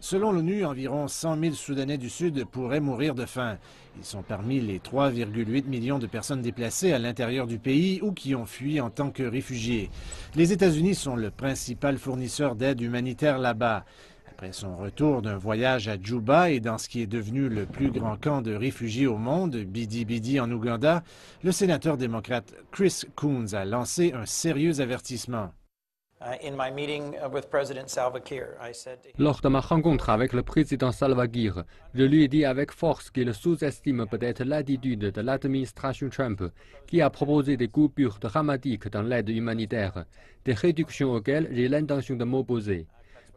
Selon l'ONU, environ 100 000 Soudanais du Sud pourraient mourir de faim. Ils sont parmi les 3,8 millions de personnes déplacées à l'intérieur du pays ou qui ont fui en tant que réfugiés. Les États-Unis sont le principal fournisseur d'aide humanitaire là-bas. Après son retour d'un voyage à Djouba et dans ce qui est devenu le plus grand camp de réfugiés au monde, Bidi Bidi en Ouganda, le sénateur démocrate Chris Coons a lancé un sérieux avertissement. Lors de ma rencontre avec le président Salva Kiir, je lui ai dit avec force qu'il sous-estime peut-être l'attitude de l'administration Trump, qui a proposé des coupures dramatiques dans l'aide humanitaire, des réductions auxquelles j'ai l'intention de m'opposer.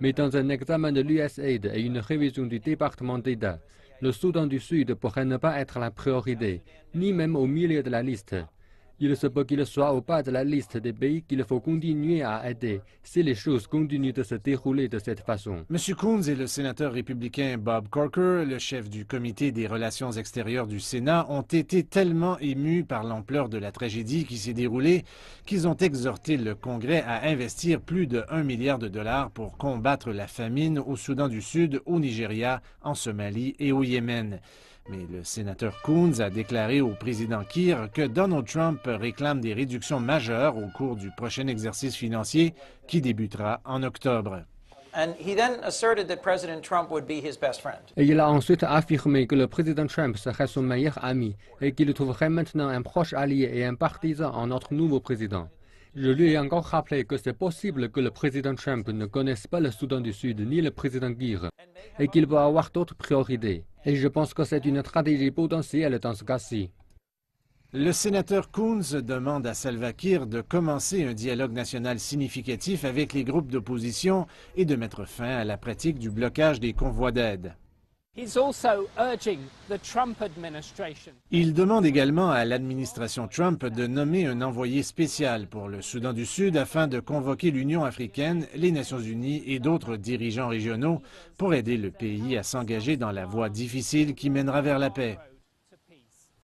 Mais dans un examen de l'USAID et une révision du département d'État, le Soudan du Sud pourrait ne pas être la priorité, ni même au milieu de la liste. Il se peut qu'il soit au bas de la liste des pays qu'il faut continuer à aider si les choses continuent de se dérouler de cette façon. M. Coons et le sénateur républicain Bob Corker, le chef du comité des relations extérieures du Sénat, ont été tellement émus par l'ampleur de la tragédie qui s'est déroulée qu'ils ont exhorté le Congrès à investir plus de 1 milliard de dollars pour combattre la famine au Soudan du Sud, au Nigeria, en Somalie et au Yémen. Mais le sénateur Coons a déclaré au président Kiir que Donald Trump réclame des réductions majeures au cours du prochain exercice financier qui débutera en octobre. Et il a ensuite affirmé que le président Trump serait son meilleur ami et qu'il trouverait maintenant un proche allié et un partisan en notre nouveau président. Je lui ai encore rappelé que c'est possible que le président Trump ne connaisse pas le Soudan du Sud ni le président Kiir et qu'il peut avoir d'autres priorités. Et je pense que c'est une stratégie potentielle dans ce cas-ci. Le sénateur Coons demande à Salva Kiir de commencer un dialogue national significatif avec les groupes d'opposition et de mettre fin à la pratique du blocage des convois d'aide. Il demande également à l'administration Trump de nommer un envoyé spécial pour le Soudan du Sud afin de convoquer l'Union africaine, les Nations unies et d'autres dirigeants régionaux pour aider le pays à s'engager dans la voie difficile qui mènera vers la paix.